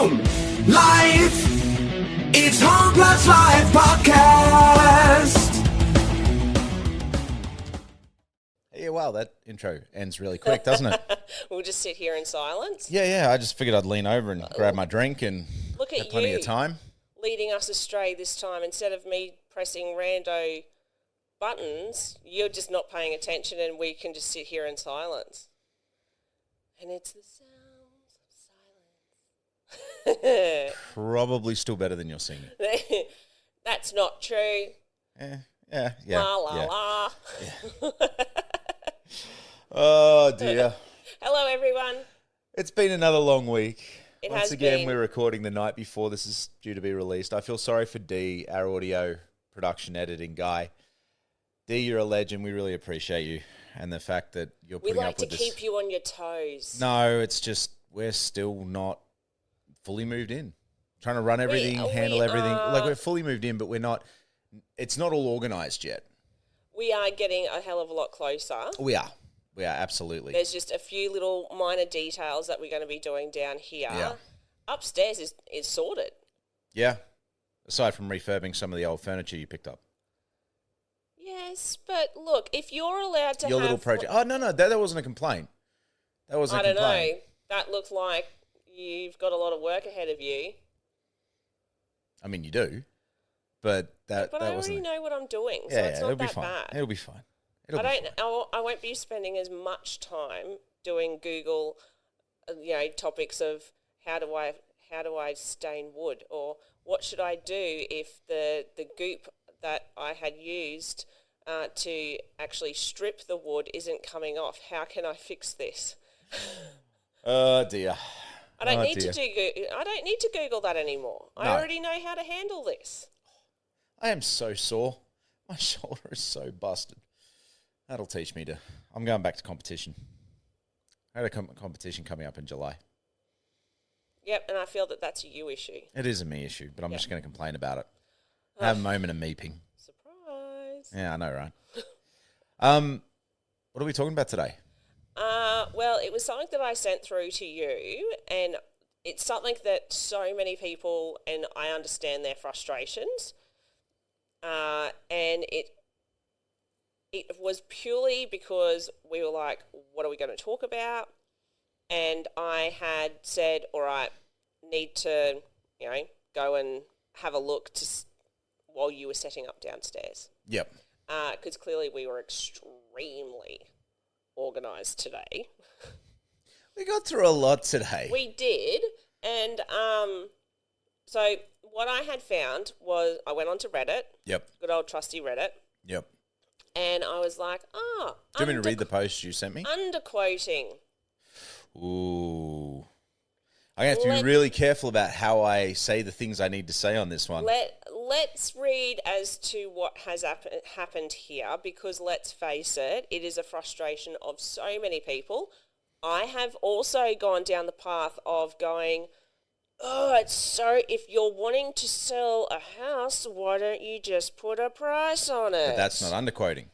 Home Life. It's Home Plus Life Podcast. Yeah, wow, that intro ends really quick, doesn't it? We'll just sit here in silence. Yeah, I just figured I'd lean over and grab my drink and Look have at plenty you of time. leading us astray this time. Instead of me pressing rando buttons, you're just not paying attention and we can just sit here in silence. And it's the sounds of silence. Probably still better than your singing. That's not true. Yeah. La, la, yeah. la. Oh, dear. Hello, everyone. It's been another long week. It Once has again, been. we're recording the night before this is due to be released. I feel sorry for D, our audio production editing guy. D, you're a legend. We really appreciate you. And the fact that you're We putting like up to with this. keep you on your toes. No, it's just we're still not fully moved in. Trying to run everything, handle everything. Like, we're fully moved in, but we're not. It's not all organised yet. We are getting a hell of a lot closer. We are, absolutely. There's just a few little minor details that we're going to be doing down here. Yeah. Upstairs is sorted. Yeah. Aside from refurbing some of the old furniture you picked up. Yes, but look, if you're allowed to Your have... little project. Oh, no, that wasn't a complaint. That wasn't I a don't complaint. know. That looked like you've got a lot of work ahead of you. I mean, you do. But that But I wasn't... already know what I'm doing, so Yeah, it's not it'll be that fine. bad. It'll be fine. I won't be spending as much time doing Google, topics of how do I stain wood, or what should I do if the goop that I had used to actually strip the wood isn't coming off. How can I fix this? Oh, dear. I don't need to Google that anymore. No. I already know how to handle this. I am so sore. My shoulder is so busted. That'll teach me to... I'm going back to competition. I had a competition coming up in July. Yep, and I feel that that's a you issue. It is a me issue, but I'm just going to complain about it. Have a moment of meeping. Surprise. Yeah, I know, right? What are we talking about today? Well, it was something that I sent through to you, and it's something that so many people, and I understand their frustrations, and it was purely because we were like, what are we going to talk about? And I had said, all right, need to, go and have a look while you were setting up downstairs. Yep. Because clearly we were extremely organised today. We got through a lot today. We did, and so what I had found was I went onto Reddit. Yep. Good old trusty Reddit. Yep. And I was like, Do you want me to read the post you sent me? Underquoting. Ooh. I have to be really careful about how I say the things I need to say on this one. Let's read as to what has happened here, because let's face it, it is a frustration of so many people. I have also gone down the path of going, if you're wanting to sell a house, why don't you just put a price on it? But that's not underquoting.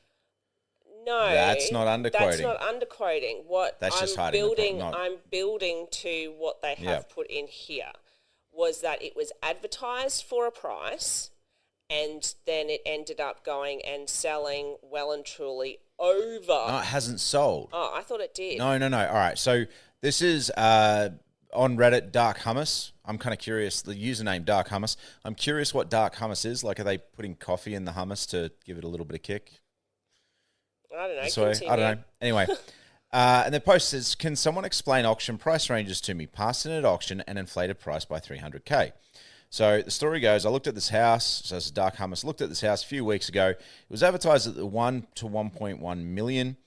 No, That's not underquoting. That's not underquoting. I'm building to what they have put in here was that it was advertised for a price, and then it ended up going and selling well and truly over. No, it hasn't sold. Oh, I thought it did. No. All right, so this is on Reddit, Dark Hummus. I'm kind of curious, the username Dark Hummus. I'm curious what Dark Hummus is. Like, are they putting coffee in the hummus to give it a little bit of kick? I don't know. I don't know. Anyway, and the post says, can someone explain auction price ranges to me? Passed in at auction and inflated price by $300K. So the story goes, I looked at this house, so it's Dark Hummus, looked at this house a few weeks ago. It was advertised at the 1 to 1.1 million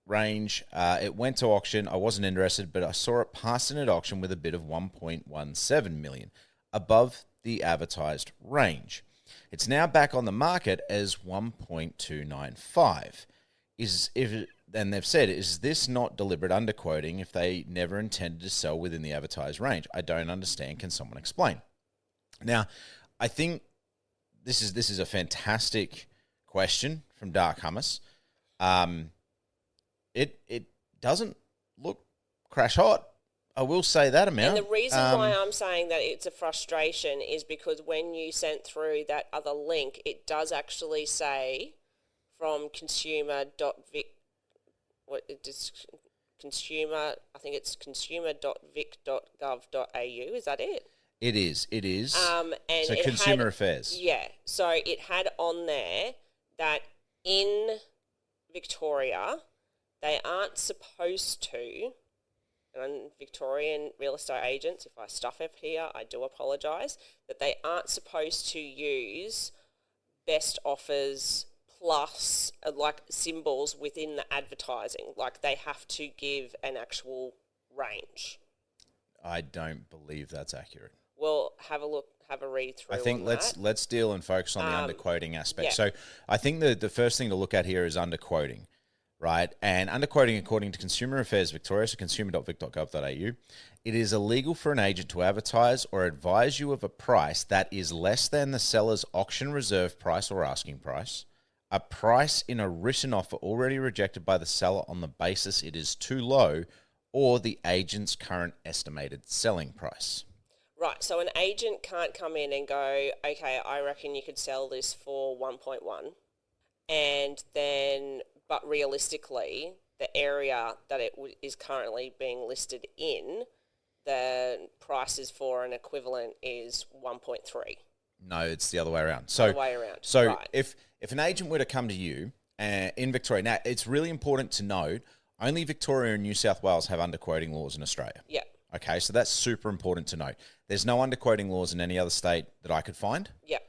range. It went to auction. I wasn't interested, but I saw it passed in at auction with a bid of 1.17 million, above the advertised range. It's now back on the market as 1.295. And they've said, is this not deliberate underquoting if they never intended to sell within the advertised range? I don't understand. Can someone explain? Now, I think this is a fantastic question from Dark Hummus. It doesn't look crash hot. I will say that amount. And the reason why I'm saying that it's a frustration is because when you sent through that other link, it does actually say from consumer.vic, what it is, consumer, I think it's consumer.vic.gov.au. Is that it? It is. And so it Consumer had, Affairs. Yeah. So it had on there that in Victoria, they aren't supposed to, and Victorian real estate agents, if I stuff up here, I do apologise, that they aren't supposed to use best offers plus like symbols within the advertising. Like they have to give an actual range. I don't believe that's accurate. Well, have a look, have a read through. I think let's deal and focus on the underquoting aspect. Yeah. So I think the first thing to look at here is underquoting, right? And underquoting, according to Consumer Affairs Victoria, so consumer.vic.gov.au, it is illegal for an agent to advertise or advise you of a price that is less than the seller's auction reserve price or asking price, a price in a written offer already rejected by the seller on the basis it is too low, or the agent's current estimated selling price. Right, so an agent can't come in and go, okay, I reckon you could sell this for 1.1, and then, but realistically, the area that it is currently being listed in, the prices for an equivalent is 1.3. No, it's the other way around. So, Right. if an agent were to come to you in Victoria, now it's really important to note, only Victoria and New South Wales have underquoting laws in Australia. Yeah. Okay, so that's super important to note. There's no underquoting laws in any other state that I could find. Yeah.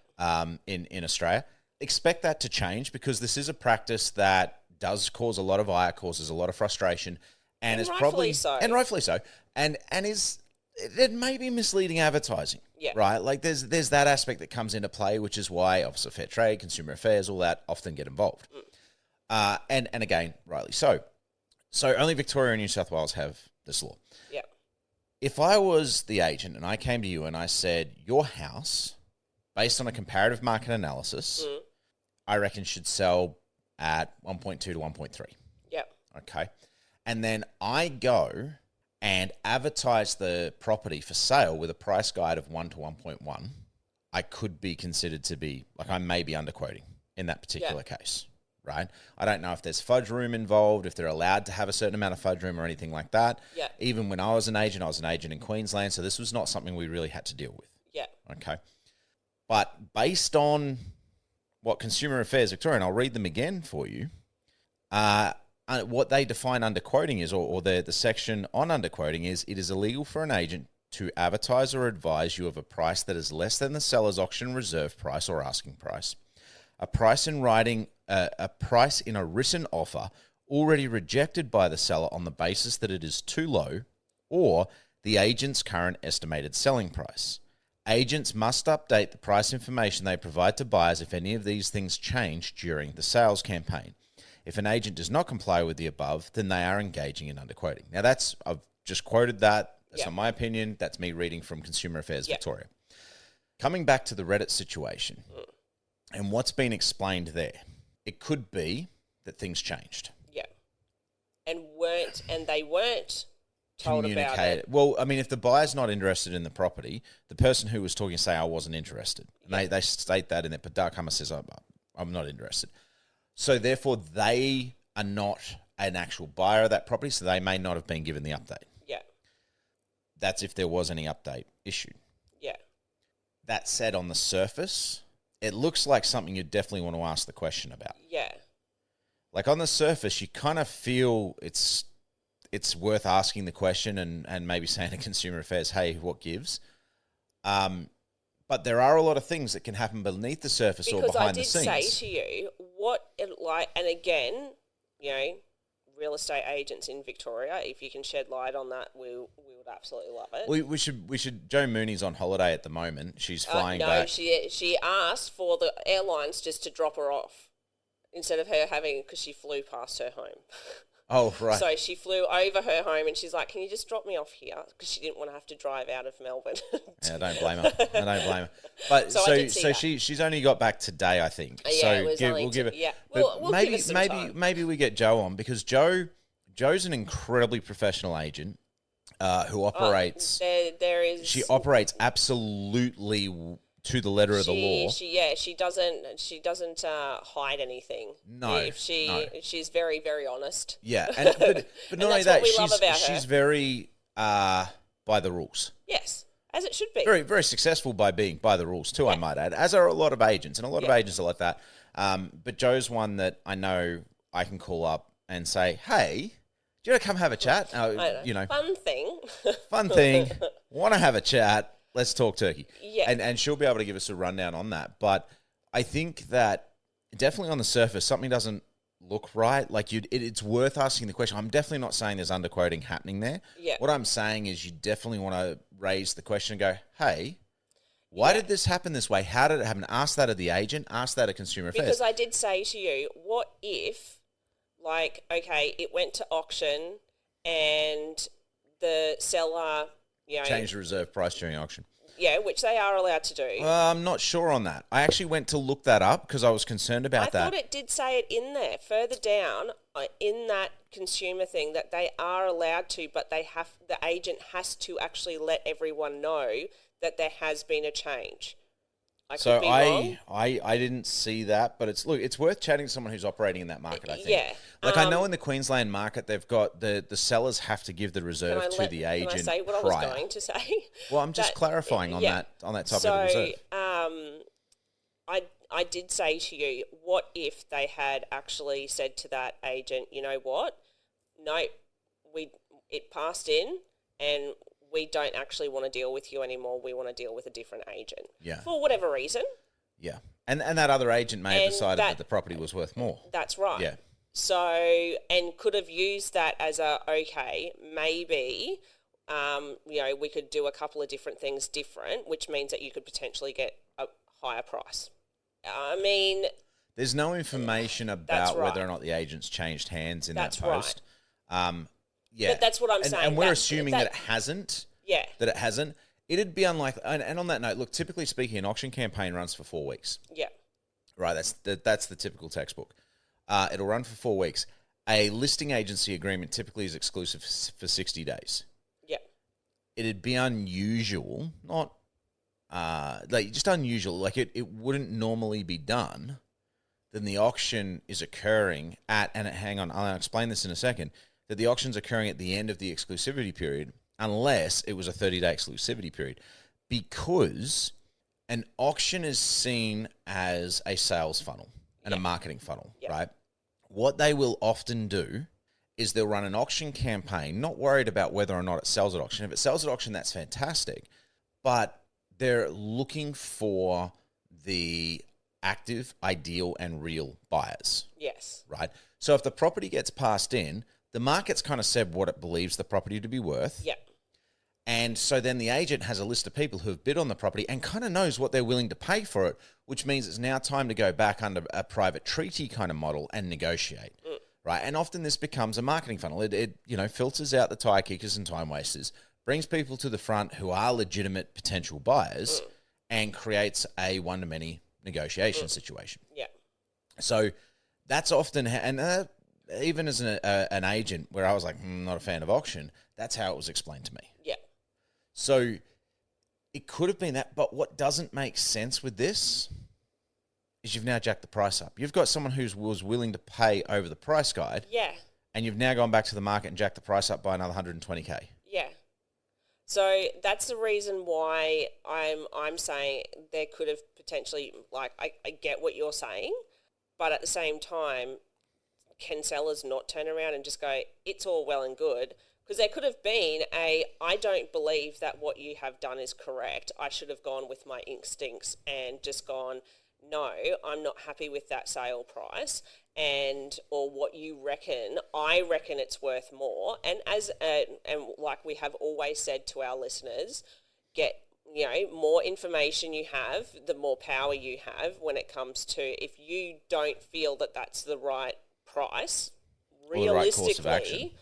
In Australia, expect that to change because this is a practice that does cause a lot of ire, causes a lot of frustration, and is rightfully rightfully so, and is it may be misleading advertising. Yeah. Right. Like there's that aspect that comes into play, which is why Office of Fair Trade, Consumer Affairs, all that often get involved. And again, rightly so. So only Victoria and New South Wales have this law. Yeah. If I was the agent and I came to you and I said, your house, based on a comparative market analysis, I reckon should sell at 1.2 to 1.3. Yeah. Okay. And then I go and advertise the property for sale with a price guide of 1 to 1.1, I could be considered to be, like I may be underquoting in that particular case. Right? I don't know if there's fudge room involved, if they're allowed to have a certain amount of fudge room or anything like that. Yeah. Even when I was an agent in Queensland, so this was not something we really had to deal with. Yeah. Okay. But based on what Consumer Affairs Victoria, and I'll read them again for you, what they define underquoting is, or the section on underquoting is, it is illegal for an agent to advertise or advise you of a price that is less than the seller's auction reserve price or asking price, a price in writing, a price in a written offer already rejected by the seller on the basis that it is too low, or the agent's current estimated selling price. Agents must update the price information they provide to buyers if any of these things change during the sales campaign. If an agent does not comply with the above, then they are engaging in underquoting. Now I've just quoted that. That's not my opinion. That's me reading from Consumer Affairs Victoria. Coming back to the Reddit situation and what's been explained there, it could be that things changed. Yeah. And they weren't told about it. Well, I mean, if the buyer's not interested in the property, the person who was talking say, I wasn't interested. And they state that in it, but Dark Hummer says, I'm not interested. So therefore, they are not an actual buyer of that property, so they may not have been given the update. Yeah. That's if there was any update issued. Yeah. That said, on the surface, it looks like something you definitely want to ask the question about. Yeah. Like on the surface, you kind of feel it's worth asking the question and maybe saying to Consumer Affairs, hey, what gives? But there are a lot of things that can happen beneath the surface or behind the scenes. Because I did say to you, and again, real estate agents in Victoria, if you can shed light on that, we would absolutely love it. We should. Joe Mooney's on holiday at the moment. She's flying back. She asked for the airlines just to drop her off instead of her having, because she flew past her home. Oh, right. So she flew over her home and she's like, can you just drop me off here? Because she didn't want to have to drive out of Melbourne. Yeah, I don't blame her. But so she's only got back today, I think. We'll give it. Yeah. We'll give it some time. Maybe we get Joe on because Joe's an incredibly professional agent. who operates. There is. She operates absolutely to the letter of the law. She doesn't hide anything. No, She's very, very honest. Yeah, but not only that, she's her. very by the rules. Yes, as it should be. Very, very successful by being by the rules too, I might add, as are a lot of agents, and a lot of agents are like that. But Joe's one that I know I can call up and say, hey, do you want to come have a chat? Fun thing, want to have a chat, let's talk turkey. Yeah. And she'll be able to give us a rundown on that. But I think that definitely on the surface, something doesn't look right. Like it's worth asking the question. I'm definitely not saying there's underquoting happening there. Yeah. What I'm saying is you definitely want to raise the question and go, hey, why did this happen this way? How did it happen? Ask that of the agent. Ask that of Consumer Affairs. Because I did say to you, what if, like, okay, it went to auction and the seller, changed the reserve price during auction. Yeah, which they are allowed to do. I'm not sure on that. I actually went to look that up because I was concerned about that. I thought it did say it in there, further down in that consumer thing, that they are allowed to, but the agent has to actually let everyone know that there has been a change. Could be wrong. I didn't see that, but it's worth chatting to someone who's operating in that market, I think. Yeah. I know in the Queensland market, they've got the sellers have to give the reserve to the agent. Can I say what prior. I was going to say? Well, I'm just clarifying on that topic of the reserve. I did say to you, what if they had actually said to that agent, you know what? No, it passed in and we don't actually want to deal with you anymore. We want to deal with a different agent. Yeah. For whatever reason. Yeah. And that other agent may have decided that the property was worth more. That's right. Yeah. So, and could have used that as maybe, we could do a couple of different things different, which means that you could potentially get a higher price. I mean... There's no information about whether or not the agent's changed hands in that post. Right. Yeah. But that's what I'm saying. And we're assuming that it hasn't. Yeah. That it hasn't. It'd be unlikely. And on that note, look, typically speaking, an auction campaign runs for 4 weeks. Yeah. Right. That's the typical textbook. It'll run for 4 weeks. A listing agency agreement typically is exclusive for 60 days. Yeah. It'd be unusual, not just unusual. Like it wouldn't normally be done. Then the auction is occurring hang on, I'll explain this in a second. That the auction's occurring at the end of the exclusivity period, unless it was a 30-day exclusivity period, because an auction is seen as a sales funnel and a marketing funnel, right? What they will often do is they'll run an auction campaign, not worried about whether or not it sells at auction. If it sells at auction, that's fantastic, but they're looking for the active, ideal, and real buyers. Yes. Right? So if the property gets passed in, the market's kind of said what it believes the property to be worth. Yeah. And so then the agent has a list of people who have bid on the property and kind of knows what they're willing to pay for it, which means it's now time to go back under a private treaty kind of model and negotiate. Right? And often this becomes a marketing funnel. It filters out the tire kickers and time wasters, brings people to the front who are legitimate potential buyers, and creates a one-to-many negotiation situation. Yeah. So that's often, even as an agent where I was like, not a fan of auction, that's how it was explained to me. Yeah. So it could have been that, but what doesn't make sense with this is you've now jacked the price up. You've got someone who was willing to pay over the price guide. Yeah. And you've now gone back to the market and jacked the price up by another 120K. Yeah. So that's the reason why I'm saying there could have potentially, I get what you're saying, but at the same time, can sellers not turn around and just go, it's all well and good? Because there could have been I don't believe that what you have done is correct. I should have gone with my instincts and just gone, no, I'm not happy with that sale price, or what you reckon. I reckon it's worth more. And and like we have always said to our listeners, get more information you have, the more power you have when it comes to, if you don't feel that that's the right price, realistically,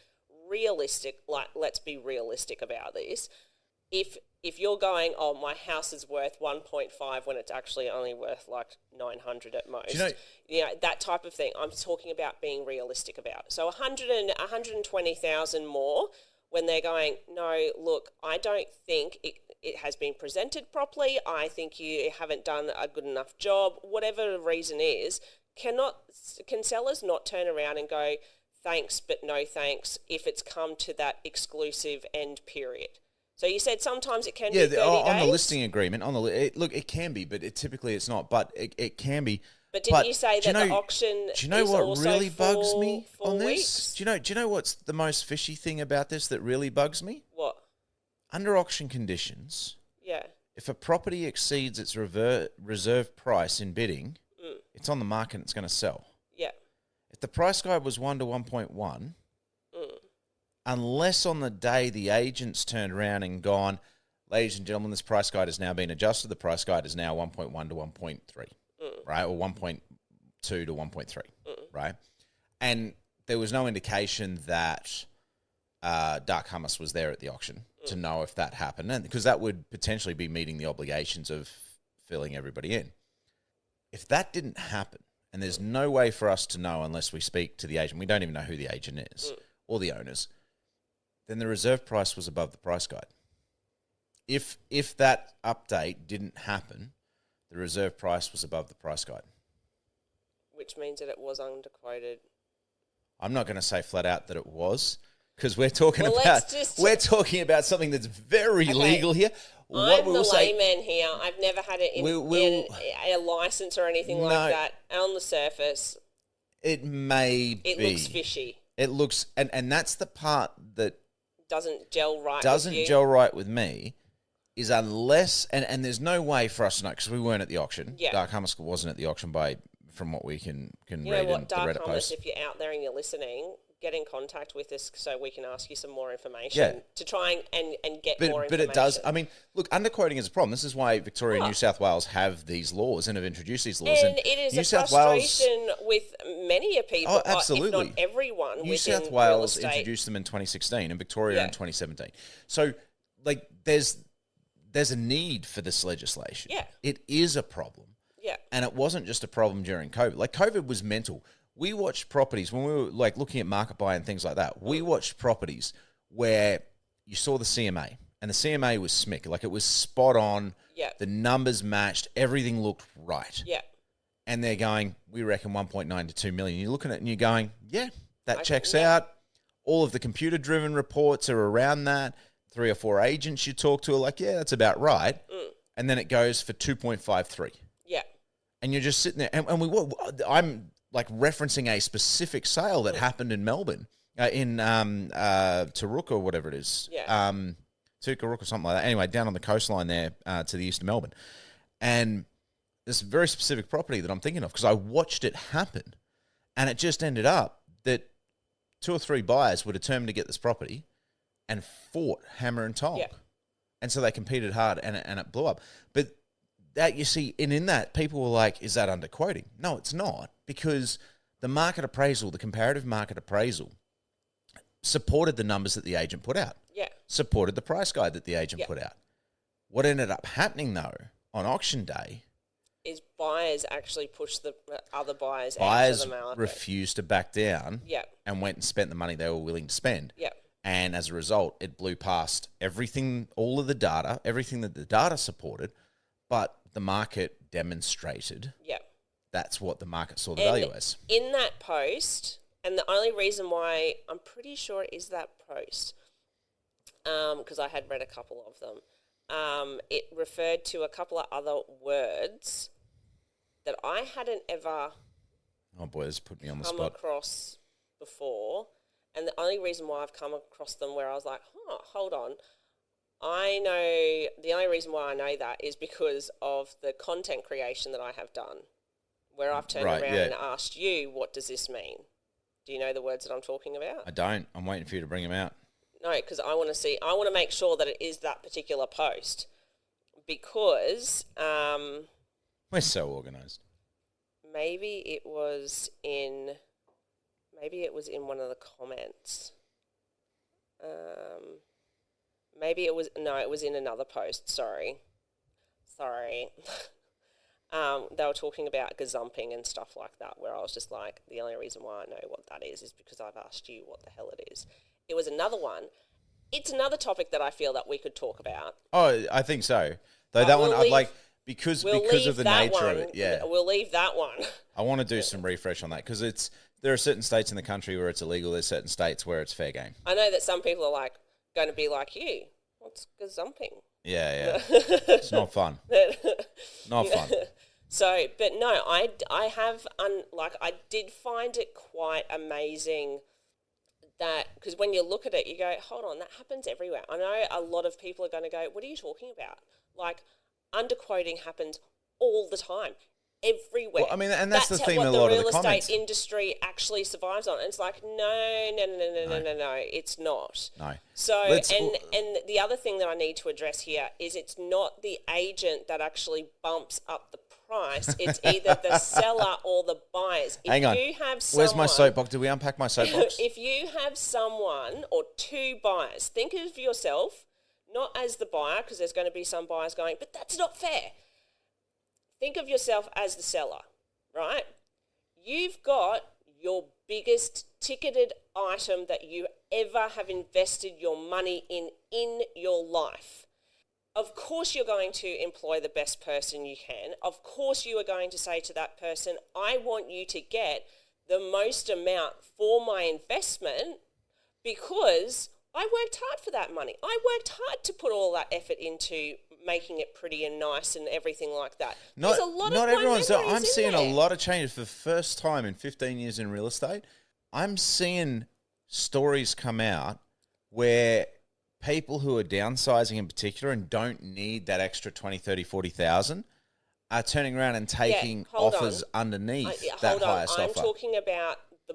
let's be realistic about this. If you're going, oh, my house is worth 1.5 when it's actually only worth like 900 at most, that type of thing. I'm talking about being realistic about it. So 120,000 more when they're going, no, look, I don't think it has been presented properly. I think you haven't done a good enough job. Whatever the reason is, can sellers not turn around and go, thanks, but no thanks, if it's come to that exclusive end period? So you said sometimes it can be 30 days? On the listing agreement, look, it can be, but typically it's not, but it can be. But didn't you say that the auction do you know is what also really bugs me on this? weeks? Do you know what's the most fishy thing about this that really bugs me? What? Under auction conditions, Yeah. if a property exceeds its reserve price in bidding, it's on the market and it's going to sell. Yeah. If the price guide was 1 to 1.1, unless on the day the agents turned around and gone, ladies and gentlemen, this price guide has now been adjusted. The price guide is now 1.1 to 1.3, right? Or 1.2 to 1.3, right? And there was no indication that dark hummus was there at the auction to know if that happened, and because that would potentially be meeting the obligations of filling everybody in. If that didn't happen, and there's no way for us to know unless we speak to the agent, we don't even know who the agent is or the owners, then the reserve price was above the price guide. If that update didn't happen, the reserve price was above the price guide. Which means that it was underquoted. I'm not going to say flat out that it was, because we're talking about something that's very legal here. I'm the layman here. I've never had it in a license or anything like that. On the surface, it looks fishy. It looks, and that's the part that doesn't gel right. With me, is unless and there's no way for us to know because we weren't at the auction. Yeah. Dark Hummus wasn't at the auction from what we can read in the Dark Reddit Hummus, post. if you're out there and you're listening, get in contact with us so we can ask you some more information to try and get more information. But it does. I mean, look, underquoting is a problem. This is why Victoria and New South Wales have these laws and have introduced these laws. And it is New a South frustration with many people, Oh, absolutely. if not everyone. New South Wales introduced them in 2016 and Victoria in 2017. So, like, there's a need for this legislation. Yeah. It is a problem. Yeah. And it wasn't just a problem during COVID. Like, COVID was mental. We watched properties when we were like looking at market buy and things like that. We watched properties where you saw the CMA and the CMA was smick. Like it was spot on. Yeah. The numbers matched. Everything looked right. Yeah. And they're going, we reckon 1.9 to 2 million. You're looking at it and you're going, yeah, that checks out. All of the computer driven reports are around that. 3 or 4 agents you talk to are like, yeah, that's about right. And then it goes for 2.53. Yeah. And you're just sitting there. And I'm like referencing a specific sale that happened in Melbourne, in Tarook or whatever it is. Yeah. Tukarook or something like that. Anyway, down on the coastline there to the east of Melbourne. And this very specific property that I'm thinking of because I watched it happen. And it just ended up that 2 or 3 buyers were determined to get this property and fought hammer and tong. Yeah. And so they competed hard and it blew up. But that, you see, and in that, people were like, is that underquoting? No, it's not, because the market appraisal, the comparative market appraisal, supported the numbers that the agent put out. Yeah. Supported the price guide that the agent put out. What ended up happening, though, on auction day, is buyers actually pushed the other buyers out buyers of the market. refused to back down and went and spent the money they were willing to spend. Yeah. And as a result, it blew past everything, all of the data, everything that the data supported, but the market demonstrated that's what the market saw the value as. In that post, and the only reason why I'm pretty sure it is that post, because I had read a couple of them, it referred to a couple of other words that I hadn't ever this put me on the come spot. across before. And the only reason why I've come across them where I was like, hold on. I know the only reason why I know that is because of the content creation that I have done, where I've turned around and asked you, what does this mean? Do you know the words that I'm talking about? I don't. I'm waiting for you to bring them out. No, because I want to make sure that it is that particular post, because we're so organised. Maybe it was in one of the comments. Maybe it was in another post. Sorry. They were talking about gazumping and stuff like that, where I was just like, the only reason why I know what that is because I've asked you what the hell it is. It was another one, it's another topic that I feel that we could talk about. Oh, I think so. Though that one, I'd like because of the nature of it. Yeah, we'll leave that one. I want to do some refresh on that because there are certain states in the country where it's illegal. There's certain states where it's fair game. I know that some people are going to be like you. What's gazumping? Yeah. It's not fun. Not fun. So, but no, I did find it quite amazing that, because when you look at it, you go, hold on, that happens everywhere. I know a lot of people are going to go, what are you talking about? Like, underquoting happens all the time, everywhere. Well, I mean, and that's the theme of a what lot of the the real comments. estate industry actually survives on. And it's like, no, it's not. No. So, and the other thing that I need to address here is it's not the agent that actually bumps up the price. It's either the seller or the buyers. Hang on. Where's my soapbox? Did we unpack my soapbox? If you have someone or two buyers, think of yourself not as the buyer, because there's going to be some buyers going, but that's not fair. Think of yourself as the seller, right? You've got your biggest ticketed item that you ever have invested your money in your life. Of course you're going to employ the best person you can. Of course you are going to say to that person, I want you to get the most amount for my investment because I worked hard for that money. I worked hard to put all that effort into making it pretty and nice and everything like that. There's a lot of everyone's. memories I'm in seeing there. a lot of changes for the first time in 15 years in real estate. I'm seeing stories come out where people who are downsizing in particular and don't need that extra 20, 30, 40,000 are turning around and taking offers underneath that highest offer. I'm talking about the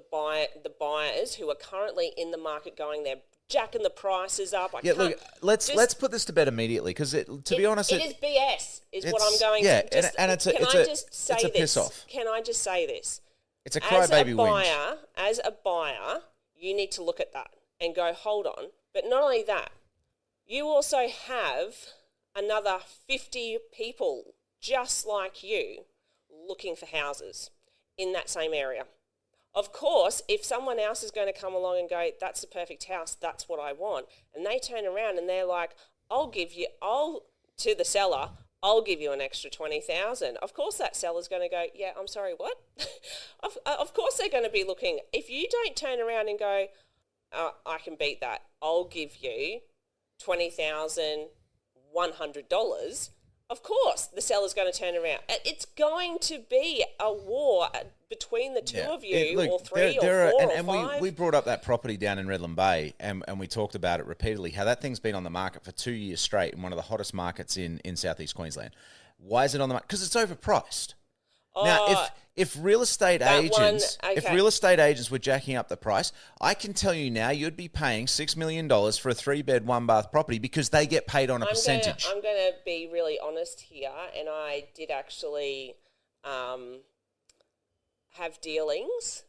buyers who are currently in the market going, they're jacking the prices up. Let's put this to bed immediately because to be honest, it is BS. Is what I'm going. Yeah, to. And it's a piss off. Can I just say this? It's a crybaby whinge. As a buyer, you need to look at that and go, hold on. But not only that, you also have another 50 people just like you looking for houses in that same area. Of course, if someone else is going to come along and go, that's the perfect house, that's what I want, and they turn around and they're like, to the seller, I'll give you an extra 20,000. Of course, that seller's going to go, yeah, I'm sorry, what? Of course, they're going to be looking. If you don't turn around and go, I can beat that, I'll give you $20,100. Of course, the seller's going to turn around. It's going to be a war between the two of you, or three, or four, or five. We brought up that property down in Redland Bay, and we talked about it repeatedly, how that thing's been on the market for 2 years straight in one of the hottest markets in southeast Queensland. Why is it on the market? Because it's overpriced. Now, if real estate agents were jacking up the price, I can tell you now you'd be paying $6 million for a 3-bed, 1-bath property because they get paid on a percentage. I'm going to be really honest here, and I did actually have dealings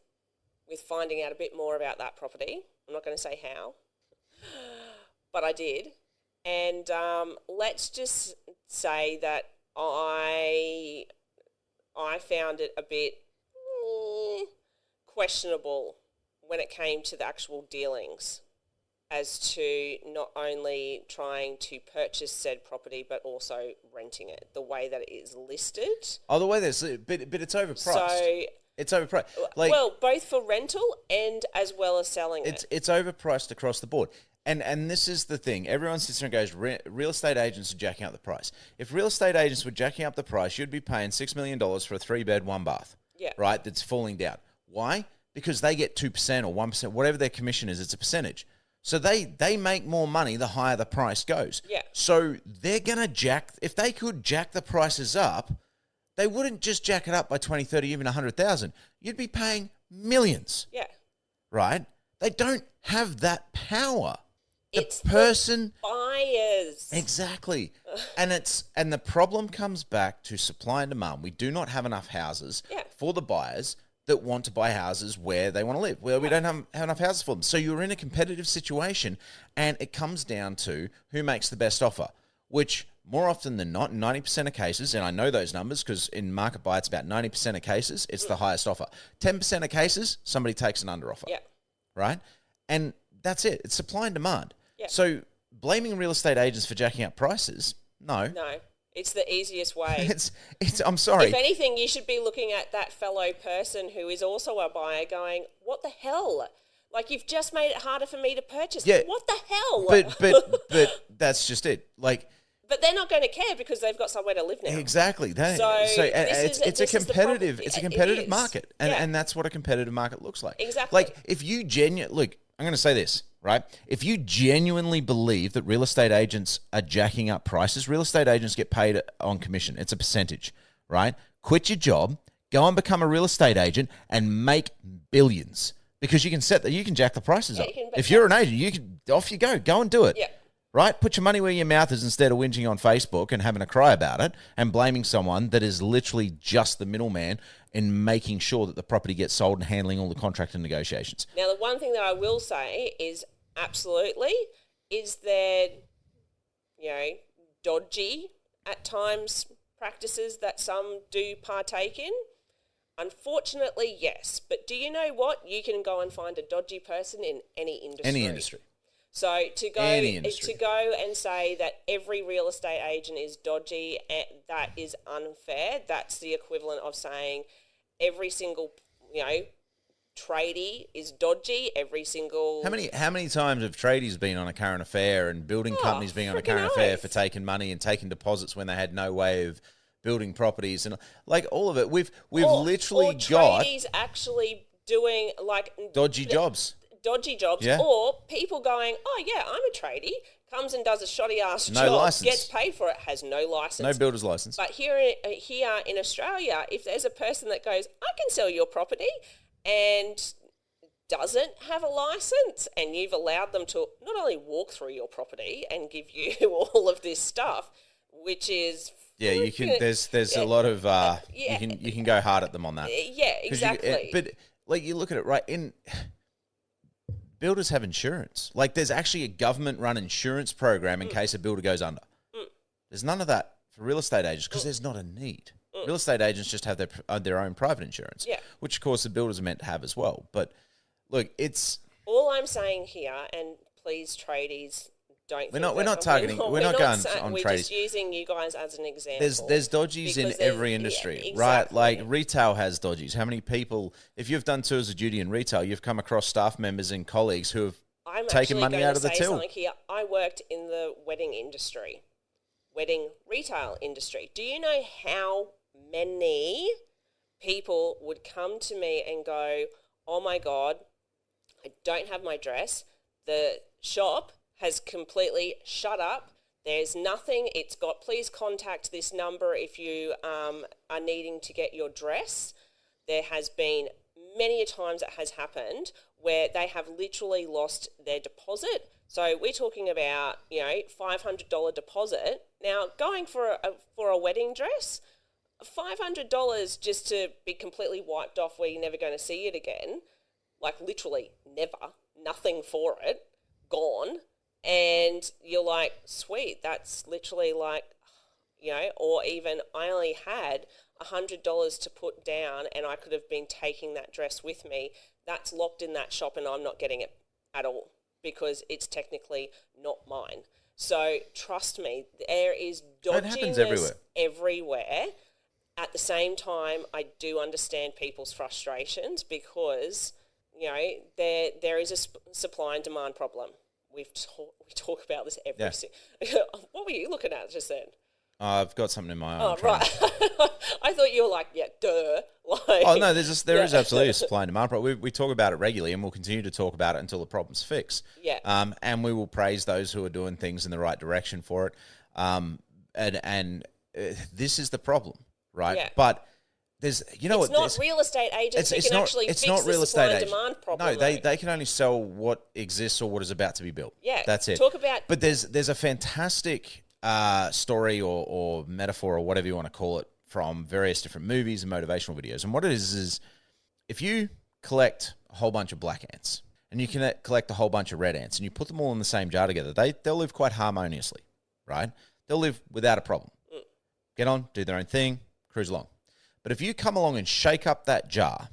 with finding out a bit more about that property. I'm not going to say how, but I did. And let's just say that I found it a bit questionable when it came to the actual dealings as to not only trying to purchase said property but also renting it, the way that it is listed. Oh, the way but it's overpriced. So it's overpriced. Both for rental and as well as selling it. It's overpriced across the board. And this is the thing. Everyone sits there and goes, real estate agents are jacking up the price. If real estate agents were jacking up the price, you'd be paying $6 million for a 3-bed, 1-bath. Yeah. Right? That's falling down. Why? Because they get 2% or 1%, whatever their commission is, it's a percentage. So they make more money the higher the price goes. Yeah. So they're going to if they could jack the prices up, they wouldn't just jack it up by 20, 30, even 100,000. You'd be paying millions. Yeah. Right? They don't have that power. It's the buyers. Exactly. And the problem comes back to supply and demand. We do not have enough houses for the buyers that want to buy houses where they want to live, where we don't have enough houses for them. So you're in a competitive situation, and it comes down to who makes the best offer, which more often than not, 90% of cases, and I know those numbers because in market buy, it's about 90% of cases, it's the highest offer. 10% of cases, somebody takes an under offer. Yeah. Right? And that's it. It's supply and demand. Yeah. So blaming real estate agents for jacking up prices, no. No, it's the easiest way. I'm sorry. If anything, you should be looking at that fellow person who is also a buyer going, what the hell? Like, you've just made it harder for me to purchase. Yeah. What the hell? But that's just it. Like, but they're not going to care because they've got somewhere to live now. exactly. It's a competitive market, and that's what a competitive market looks like. Exactly. Like, if you look, I'm going to say this, right? If you genuinely believe that real estate agents are jacking up prices, real estate agents get paid on commission. It's a percentage, right? Quit your job, go and become a real estate agent, and make billions. Because you can jack the prices up. If you're an agent, off you go and do it. Yeah. Right? Put your money where your mouth is instead of whinging on Facebook and having a cry about it and blaming someone that is literally just the middleman in making sure that the property gets sold and handling all the contract and negotiations. Now, the one thing that I will say is absolutely, is there, dodgy at times practices that some do partake in? Unfortunately, yes. But do you know what? You can go and find a dodgy person in any industry. Any industry. So to go and say that every real estate agent is dodgy, that is unfair. That's the equivalent of saying every single, tradie is dodgy. Every single How many times have tradies been on a current affair and building companies being on a current affair for taking money and taking deposits when they had no way of building properties and like all of it? We've literally got tradies actually doing like dodgy jobs. Yeah. Or people going, oh yeah, I'm a tradie, comes and does a shoddy ass job, license. Gets paid for it, has no license, no builder's license. But here in Australia, if there's a person that goes, I can sell your property, and doesn't have a license, and you've allowed them to not only walk through your property and give you all of this stuff, which is you can. There's a lot of you can go hard at them on that. Yeah, exactly. But like you look at it right in. Builders have insurance. Like there's actually a government-run insurance program in case a builder goes under. There's none of that for real estate agents because there's not a need. Real estate agents just have their own private insurance, which of course the builders are meant to have as well. But look, it's all I'm saying here, and please, tradies, don't. We're not targeting. We're not going on We're tradies. just using you guys as an example. There's dodgies in every industry, exactly. right? Like retail has dodgies. How many people, if you've done tours of duty in retail, you've come across staff members and colleagues who have taken money out of the till. Here. I worked in the wedding retail industry. Do you know how many people would come to me and go, oh my God, I don't have my dress. The shop has completely shut up. There's nothing. It's got, please contact this number if you are needing to get your dress. There has been many a times it has happened where they have literally lost their deposit. So we're talking about, $500 deposit. Now, going for a wedding dress, $500 just to be completely wiped off where you're never going to see it again, like literally never, nothing for it, gone. And you're like, sweet, that's literally like, or even I only had $100 to put down and I could have been taking that dress with me. That's locked in that shop and I'm not getting it at all because it's technically not mine. So trust me, there is dodginess everywhere. At the same time, I do understand people's frustrations because, there is a supply and demand problem. We talk about this every What were you looking at just then? I've got something in my eye. Oh, right. I thought you were like, yeah, duh. Like, oh, no, there is absolutely a supply and demand problem. We talk about it regularly and we'll continue to talk about it until the problem's fixed. Yeah. And we will praise those who are doing things in the right direction for it. This is the problem, right? Yeah. But there's, it's not real estate agents who can actually fix the supply and demand problem. No, they can only sell what exists or what is about to be built. Yeah. That's it. But there's a fantastic story or metaphor or whatever you want to call it from various different movies and motivational videos. And what it is if you collect a whole bunch of black ants and you can collect a whole bunch of red ants and you put them all in the same jar together, they'll live quite harmoniously, right? They'll live without a problem. Get on, do their own thing, cruise along. But if you come along and shake up that jar,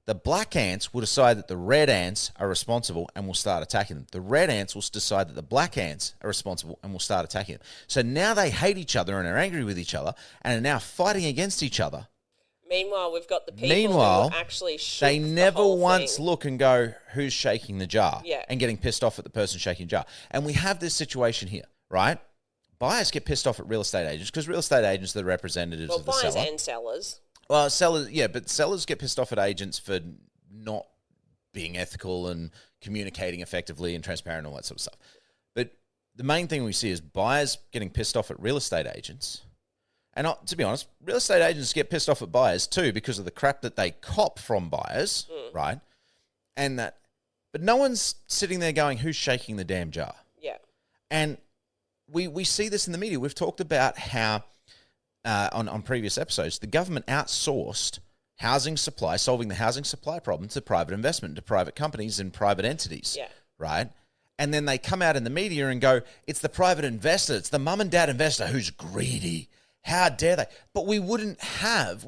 The black ants will decide that the red ants are responsible and will start attacking them. The red ants will decide that the black ants are responsible and will start attacking them. So now they hate each other and are angry with each other and are now fighting against each other. Meanwhile, we've got the people who actually shook they never the whole once thing. look and go, who's shaking the jar? Yeah. And getting pissed off at the person shaking the jar. And we have this situation here, right? Buyers get pissed off at real estate agents because real estate agents are the representatives of the buyers seller. and sellers. Well, sellers, yeah, but sellers get pissed off at agents for not being ethical and communicating effectively and transparent and all that sort of stuff. But the main thing we see is buyers getting pissed off at real estate agents. And to be honest, real estate agents get pissed off at buyers too because of the crap that they cop from buyers, right? But no one's sitting there going, who's shaking the damn jar? Yeah. And we see this in the media. We've talked about how on previous episodes, the government outsourced housing supply, solving the housing supply problem to private investment, to private companies and private entities, right? And then they come out in the media and go, it's the private investor, it's the mum and dad investor who's greedy. How dare they? But we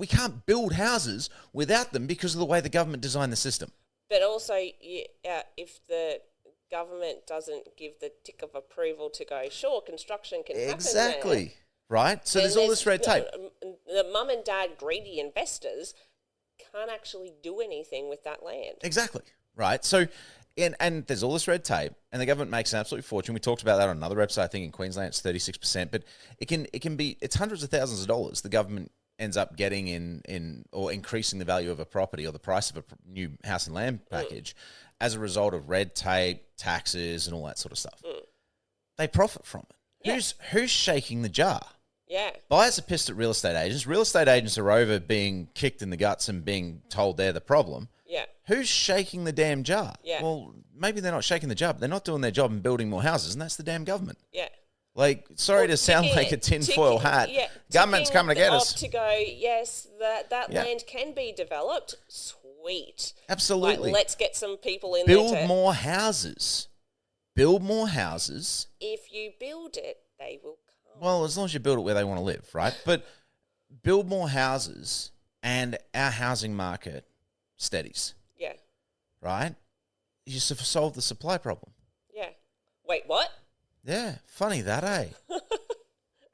can't build houses without them because of the way the government designed the system. But also, if the government doesn't give the tick of approval to go, sure, construction can happen Exactly. there. Right? So there's all this red tape. The mum and dad greedy investors can't actually do anything with that land. Exactly. Right? So, and there's all this red tape, and the government makes an absolute fortune. We talked about that on another episode. I think in Queensland it's 36%, but it's hundreds of thousands of dollars the government ends up getting in or increasing the value of a property or the price of a new house and land package as a result of red tape, taxes, and all that sort of stuff. They profit from it. Yeah. Who's shaking the jar? Yeah. Buyers are pissed at real estate agents. Real estate agents are over being kicked in the guts and being told they're the problem. Yeah. Who's shaking the damn jar? Yeah. Well, maybe they're not shaking the jar, but they're not doing their job and building more houses, and that's the damn government. Yeah. Like, sorry to sound like a tinfoil hat. Yeah, Government's coming to get us. To go, yes, that land can be developed. Sweet. Absolutely. Like, let's get some people in Build there. more houses. Build more houses. If you build it, they will come. Well, as long as you build it where they want to live, right? But build more houses and our housing market steadies, Yeah. right? You solve the supply problem. Yeah. Wait, what? Yeah, funny that, eh?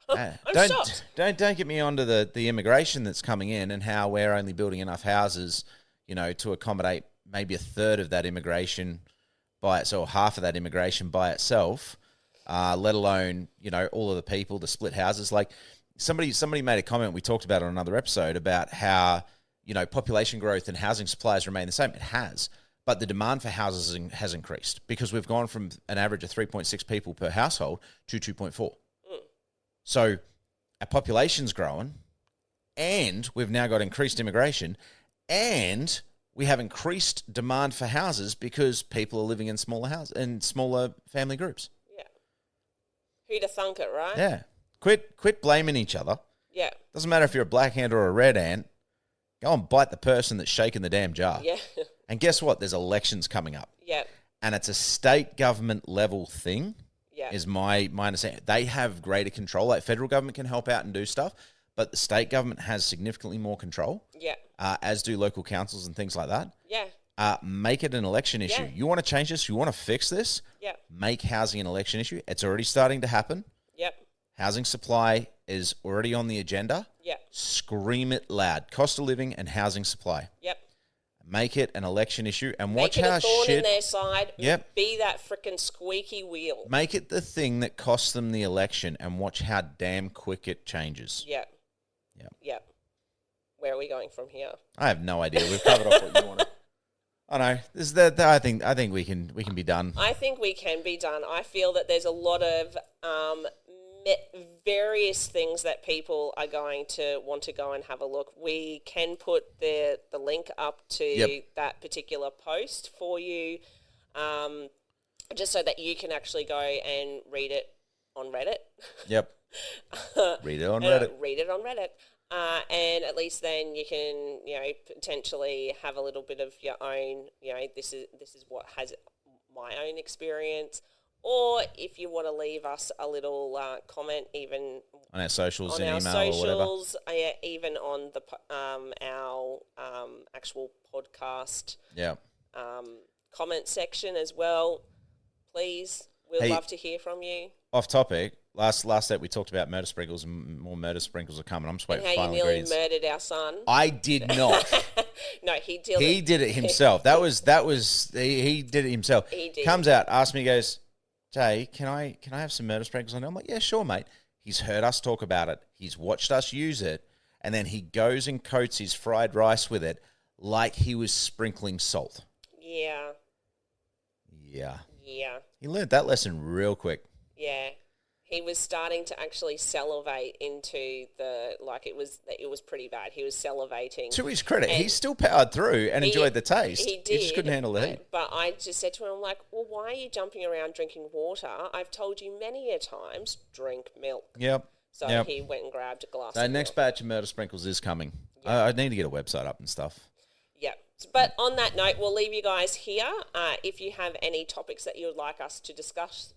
I'm shocked. Don't get me onto the immigration that's coming in and how we're only building enough houses, to accommodate maybe a third of that immigration by itself, half of that immigration by itself, let alone, all of the people to split houses. Like somebody made a comment, we talked about it on another episode, about how, population growth and housing supplies remain the same. It has. But the demand for houses has increased because we've gone from an average of 3.6 people per household to 2.4. So our population's growing, and we've now got increased immigration, and we have increased demand for houses because people are living in smaller houses and smaller family groups. Yeah. Who'd have thunk it, right? Yeah. Quit blaming each other. Yeah. Doesn't matter if you're a black ant or a red ant. Go and bite the person that's shaking the damn jar. Yeah. And guess what? There's elections coming up. Yeah. And it's a state government level thing, is my understanding. They have greater control. Like federal government can help out and do stuff, but the state government has significantly more control, as do local councils and things like that. Yeah. Make it an election issue. Yeah. You want to change this? You want to fix this? Yeah. Make housing an election issue. It's already starting to happen. Yep. Housing supply is already on the agenda. Yeah. Scream it loud. Cost of living and housing supply. Yep. Make it an election issue and watch Make it how a thorn shit. in their side. Yep. Be that freaking squeaky wheel. Make it the thing that costs them the election and watch how damn quick it changes. Yep. Yep. Yep. Where are we going from here? I have no idea. We've covered off what you wanted. I know. This is I think we can be done. I think we can be done. I feel that there's a lot of various things that people are going to want to go and have a look. We can put the link up to that particular post for you, just so that you can actually go and read it on Reddit. Yep. Read it on Reddit. Read it on Reddit. And at least then you can, potentially have a little bit of your own, this is what has my own experience, or if you want to leave us a little comment, even On our socials on and our email or whatever. socials, even on the our actual podcast Yeah. comment section as well. Please, we'd Hey, love to hear from you. Off topic. Last set we talked about murder sprinkles, and more murder sprinkles are coming. I'm just waiting And for how you final nearly ingredients. murdered our son. I did not. No, he did. He did it himself. He did it himself. He did. Comes out, asks me, goes, Jay, can I have some murder sprinkles on it? I'm like, yeah, sure, mate. He's heard us talk about it. He's watched us use it, and then he goes and coats his fried rice with it like he was sprinkling salt. Yeah. Yeah. Yeah. He learned that lesson real quick. Yeah. He was starting to actually salivate into it was pretty bad. He was salivating. To his credit, And he still powered through and enjoyed the taste. He did. He just couldn't handle the heat. But I just said to him, I'm like, well, why are you jumping around drinking water? I've told you many a times, drink milk. Yep. So Yep. he went and grabbed a glass So of next milk. batch of murder sprinkles is coming. I need to get a website up and stuff. Yeah. But on that note, we'll leave you guys here. If you have any topics that you would like us to discuss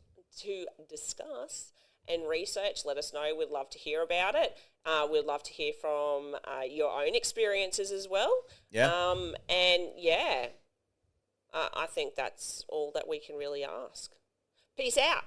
and research, let us know. We'd love to hear about it. We'd love to hear from your own experiences as well. Yeah. I think that's all that we can really ask. Peace out.